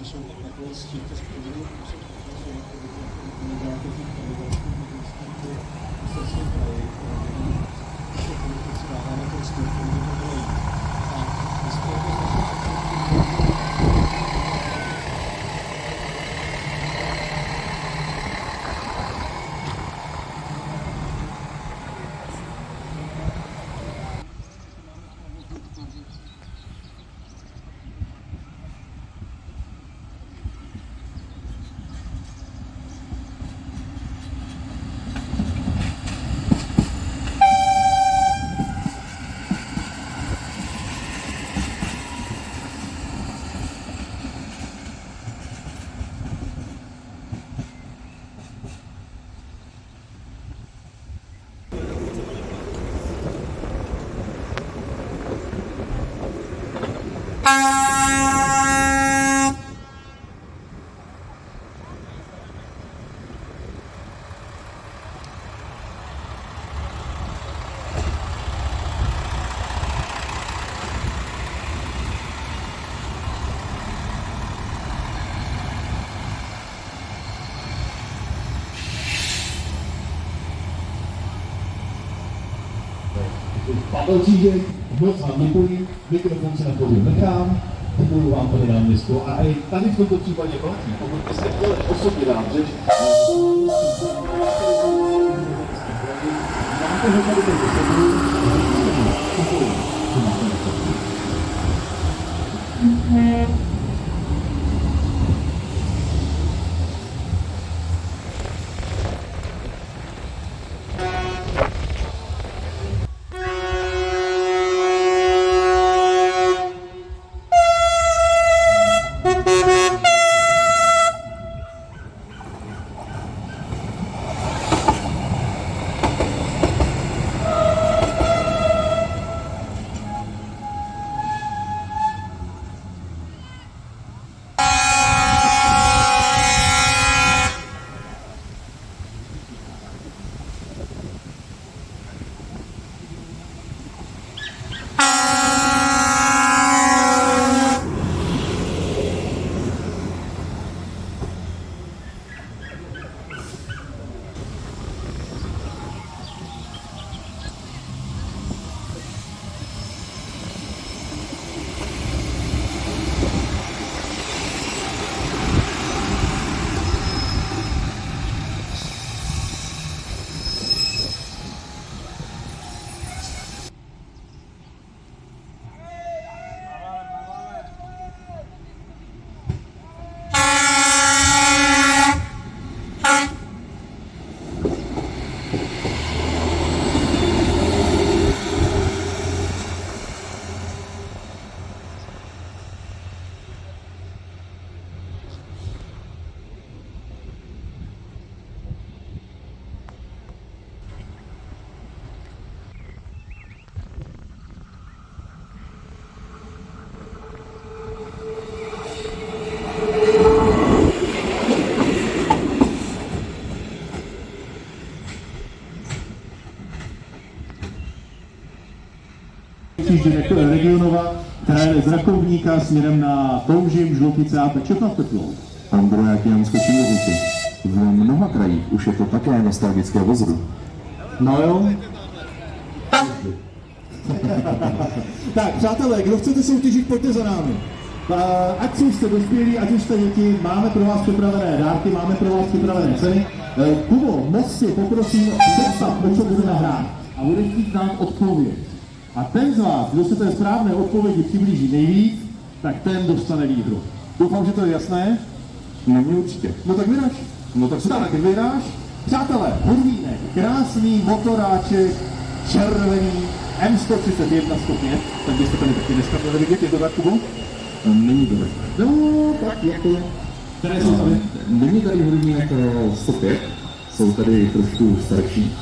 jsou takové stíky, Pavel Čížek, moc vám děkuji, mikrofon se na pódium nechám, děkuji vám, pane náměstku, a i tady v tomto případě platí, pokud byste chtěli osobně dát řeč, máte ho tady teď regionová, která je z Rakovníka směrem na Toužim, Žlotice a Pečota Teplou. Androják Jan skočí do říky. V mnoha krajích už je to také nostalgické vozidlo. No jo. Tak, přátelé, kdo chcete soutěžit, pojďte za námi. Ať jste dospělí, ať už jste děti, máme pro vás připravené dárky, máme pro vás připravené ceny. Kubo, moc si poprosím představ, o co budeme hrát. A budeš chtít nám odpověď. A ten z vás, kdo se té správné odpovědi přiblíží nejvíc, tak ten dostane výhru. Doufám, že to je jasné? No mě určitě. No tak vydáš. No tak tak vydáš. Přátelé, Hurvínek, krásný motoráček, červený, M131 105, tak byste tady taky dneska měli vidět, je to tak, Kubo? Není to tak. No, tak jak to je? Které jsou tady? Není tady Hurvínek 105, jsou tady trošku starší.